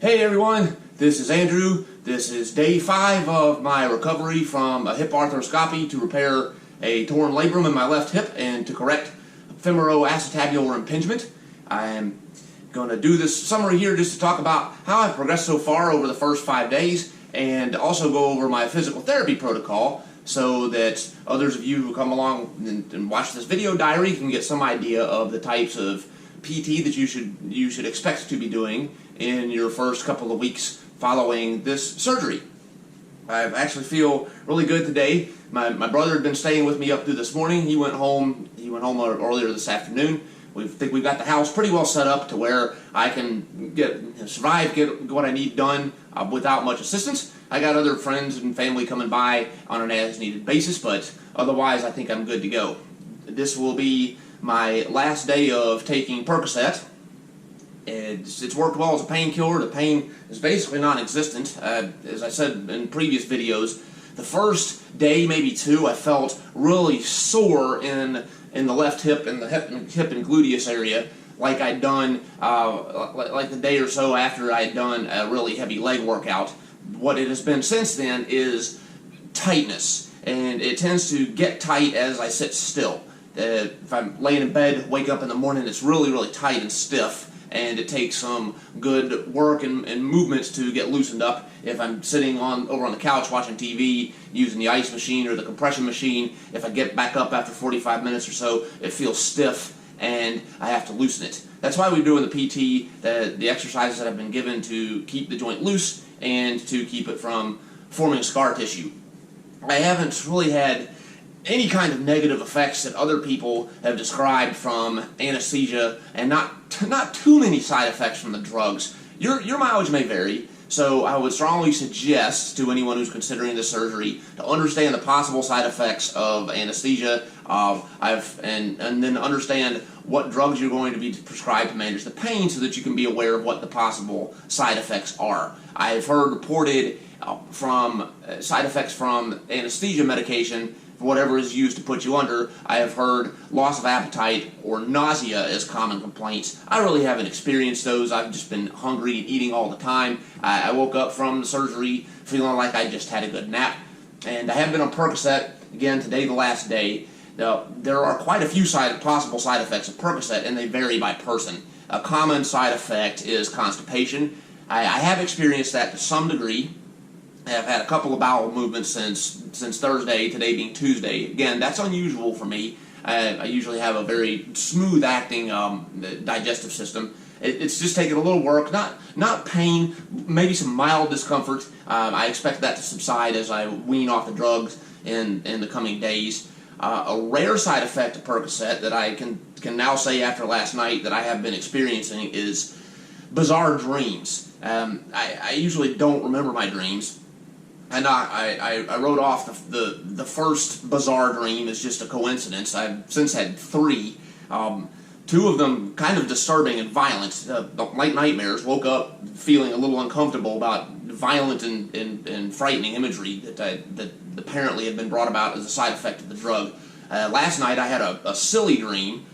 Hey everyone, this is Andrew. This is day 5 of my recovery from a hip arthroscopy to repair a torn labrum in my left hip and to correct femoroacetabular impingement. I am going to do this summary here just to talk about how I've progressed so far over the first 5 days and also go over my physical therapy protocol so that others of you who come along and watch this video diary can get some idea of the types of PT that you should expect to be doing in your first couple of weeks following this surgery. I actually feel really good today. My brother had been staying with me up through this morning. He went home earlier this afternoon. We think we've got the house pretty well set up to where I can survive, get what I need done without much assistance. I got other friends and family coming by on an as-needed basis, but otherwise I think I'm good to go. This will be my last day of taking Percocet. It's worked well as a painkiller. The pain is basically non-existent. As I said in previous videos, the first day, maybe two, I felt really sore in the left hip and the hip and gluteus area, like I'd done like the day or so after I'd done a really heavy leg workout. What it has been since then is tightness, and it tends to get tight as I sit still. If I'm laying in bed, wake up in the morning, it's really tight and stiff, and it takes some good work and movements to get loosened up. If I'm sitting over on the couch watching TV, using the ice machine or the compression machine, if I get back up after 45 minutes or so, it feels stiff and I have to loosen it. That's why we're doing the PT, the exercises that I've been given to keep the joint loose and to keep it from forming scar tissue. I haven't really had any kind of negative effects that other people have described from anesthesia, and not too many side effects from the drugs. Your mileage may vary, so I would strongly suggest to anyone who's considering the surgery to understand the possible side effects of anesthesia, and then understand what drugs you're going to be prescribed to manage the pain so that you can be aware of what the possible side effects are. I've heard reported from side effects from anesthesia medication, whatever is used to put you under. I have heard loss of appetite or nausea as common complaints. I really haven't experienced those. I've just been hungry and eating all the time. I woke up from the surgery feeling like I just had a good nap. And I have been on Percocet, again, today the last day. Now, there are quite a few possible side effects of Percocet, and they vary by person. A common side effect is constipation. I have experienced that to some degree. I've had a couple of bowel movements since Thursday, today being Tuesday. Again, that's unusual for me. I usually have a very smooth-acting digestive system. It's just taken a little work, not pain, maybe some mild discomfort. I expect that to subside as I wean off the drugs in the coming days. A rare side effect of Percocet that I can now say after last night that I have been experiencing is bizarre dreams. I usually don't remember my dreams. And I wrote off the first bizarre dream as just a coincidence. I've since had 3. 2 of them kind of disturbing and violent. Like nightmares. Woke up feeling a little uncomfortable about violent and frightening imagery that apparently had been brought about as a side effect of the drug. Last night I had a silly dream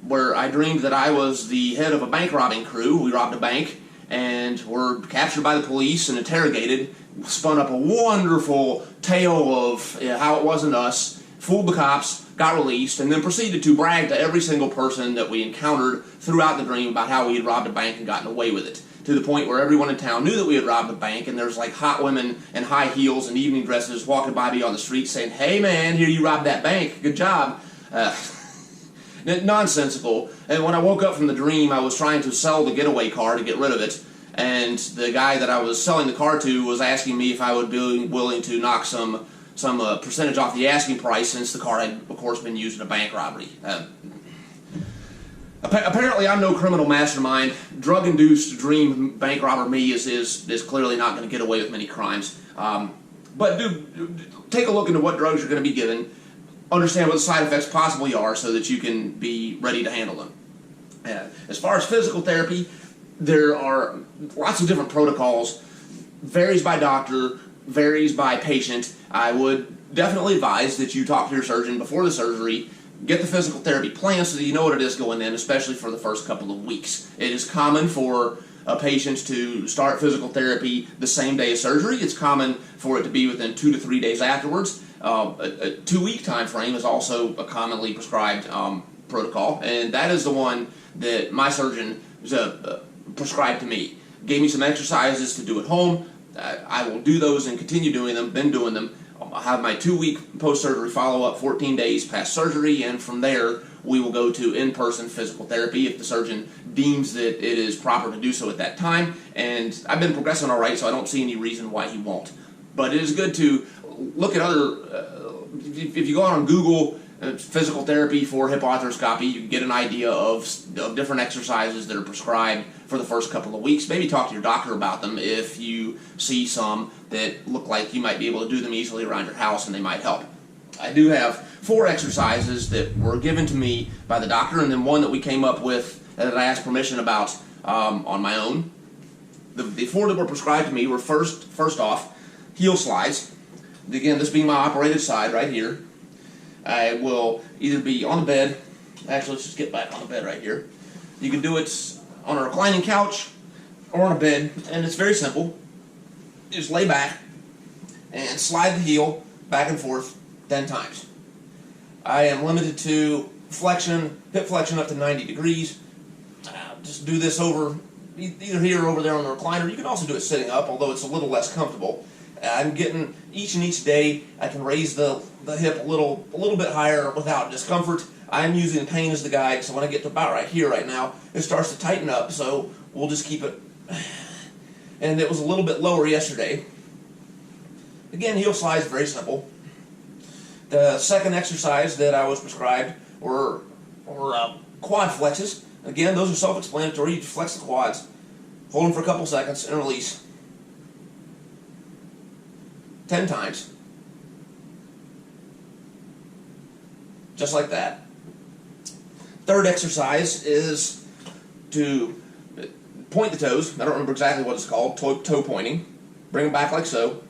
where I dreamed that I was the head of a bank robbing crew. We robbed a bank and were captured by the police and interrogated. Spun up a wonderful tale of how it wasn't us, fooled the cops, got released, and then proceeded to brag to every single person that we encountered throughout the dream about how we had robbed a bank and gotten away with it, to the point where everyone in town knew that we had robbed the bank, and there's like hot women in high heels and evening dresses walking by me on the street saying, "Hey man, here you robbed that bank, good job." Nonsensical. And when I woke up from the dream, I was trying to sell the getaway car to get rid of it. And the guy that I was selling the car to was asking me if I would be willing to knock some percentage off the asking price, since the car had, of course, been used in a bank robbery. Apparently, I'm no criminal mastermind. Drug-induced dream bank robber me is clearly not going to get away with many crimes. But take a look into what drugs you're going to be given. Understand what the side effects possibly are so that you can be ready to handle them. As far as physical therapy, there are lots of different protocols. Varies by doctor, varies by patient. I would definitely advise that you talk to your surgeon before the surgery. Get the physical therapy plan so that you know what it is going in, especially for the first couple of weeks. It is common for patients to start physical therapy the same day of surgery. It's common for it to be within 2 to 3 days afterwards. A 2-week time frame is also a commonly prescribed protocol, and that is the one that my surgeon prescribed to me. Gave me some exercises to do at home. I will do those and continue doing them, been doing them. I'll have my 2-week post-surgery follow-up, 14 days past surgery, and from there we will go to in-person physical therapy if the surgeon deems that it is proper to do so at that time. And I've been progressing all right, so I don't see any reason why he won't. But it is good to look at other, if you go out on Google, physical therapy for hip arthroscopy, you can get an idea of different exercises that are prescribed for the first couple of weeks. Maybe talk to your doctor about them if you see some that look like you might be able to do them easily around your house and they might help. I do have 4 exercises that were given to me by the doctor, and then one that we came up with that I asked permission about on my own. The 4 that were prescribed to me were first off, heel slides. Again, this being my operated side right here. I will either be on the bed. Actually, let's just get back on the bed right here. You can do it on a reclining couch or on a bed, and it's very simple. You just lay back and slide the heel back and forth 10 times. I am limited to flexion, hip flexion up to 90 degrees. Just do this over, either here or over there on the recliner. You can also do it sitting up, although it's a little less comfortable. I'm getting, each day, I can raise the hip a little bit higher without discomfort. I'm using pain as the guide, so when I get to about right here right now, it starts to tighten up, so we'll just keep it. And it was a little bit lower yesterday. Again, heel slides, very simple. The second exercise that I was prescribed were quad flexes. Again, those are self-explanatory. You just flex the quads, hold them for a couple seconds, and release. 10 times. Just like that. Third exercise is to point the toes. I don't remember exactly what it's called, toe pointing. Bring them back like so.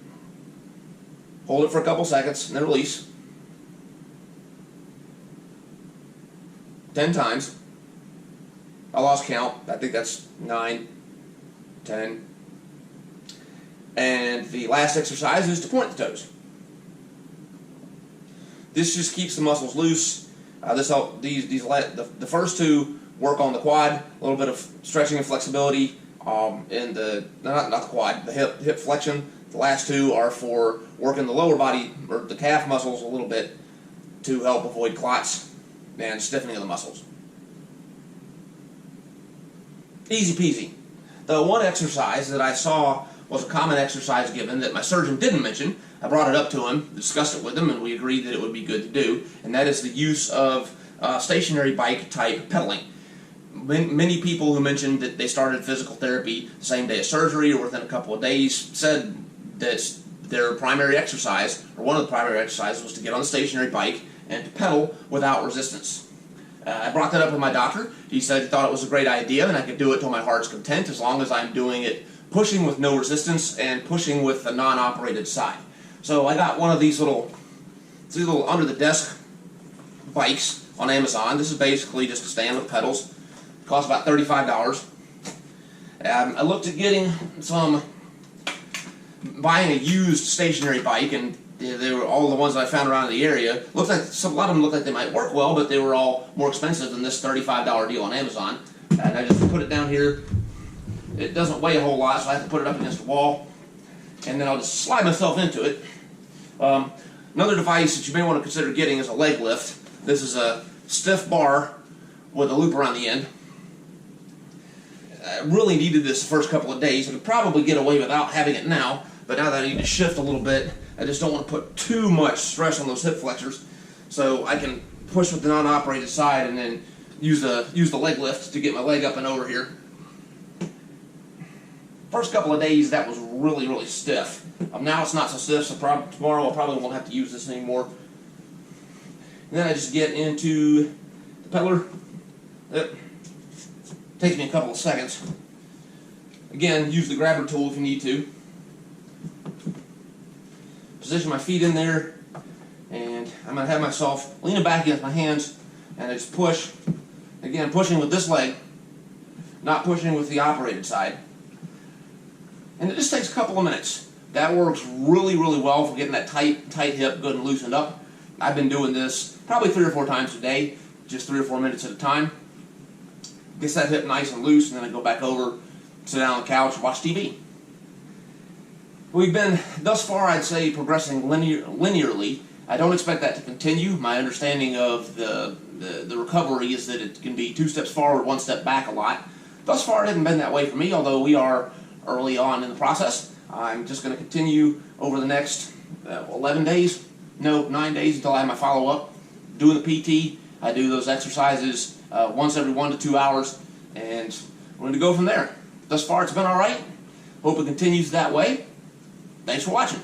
Hold it for a couple seconds, and then release. 10 times. I lost count. I think that's 9, 10. And the last exercise is to point the toes. This just keeps the muscles loose. The first 2 work on the quad, a little bit of stretching and flexibility in not the quad, the hip flexion. The last 2 are for working the lower body or the calf muscles a little bit to help avoid clots and stiffening of the muscles. Easy peasy. The one exercise that I saw was a common exercise given that my surgeon didn't mention. I brought it up to him, discussed it with him, and we agreed that it would be good to do, and that is the use of stationary bike type pedaling. Many people who mentioned that they started physical therapy the same day of surgery or within a couple of days said that their primary exercise, or one of the primary exercises, was to get on the stationary bike and to pedal without resistance. I brought that up with my doctor. He said he thought it was a great idea and I could do it to my heart's content as long as I'm doing it pushing with no resistance and pushing with the non-operated side. So I got one of these little under-the-desk bikes on Amazon. This is basically just a stand with pedals. It costs about $35. I looked at buying a used stationary bike, and they were all the ones that I found around the area. Looks like a lot of them looked like they might work well, but they were all more expensive than this $35 deal on Amazon. And I just put it down here. It doesn't weigh a whole lot, so I have to put it up against the wall, and then I'll just slide myself into it. Another device that you may want to consider getting is a leg lift. This is a stiff bar with a loop around the end. I really needed this the first couple of days. I could probably get away without having it now, but now that I need to shift a little bit, I just don't want to put too much stress on those hip flexors. So I can push with the non-operated side and then use the leg lift to get my leg up and over here. First couple of days, that was really, really stiff. Now it's not so stiff, so tomorrow I probably won't have to use this anymore. And then I just get into the pedaler. It takes me a couple of seconds. Again, use the grabber tool if you need to. Position my feet in there, and I'm going to have myself leaning back against my hands, and I just push. Again, pushing with this leg not pushing with the operated side. And it just takes a couple of minutes. That works really, really well for getting that tight hip good and loosened up. I've been doing this probably 3 or 4 times a day, just 3 or 4 minutes at a time. Gets that hip nice and loose, and then I go back over, sit down on the couch, watch TV. We've been, thus far, I'd say, progressing linearly. I don't expect that to continue. My understanding of the recovery is that it can be 2 steps forward, 1 step back a lot. Thus far, it hasn't been that way for me, although we are early on in the process. I'm just going to continue over the next 11 days, no, 9 days until I have my follow-up. Doing the PT, I do those exercises once every 1 to 2 hours, and we're going to go from there. Thus far, it's been all right. Hope it continues that way. Thanks for watching.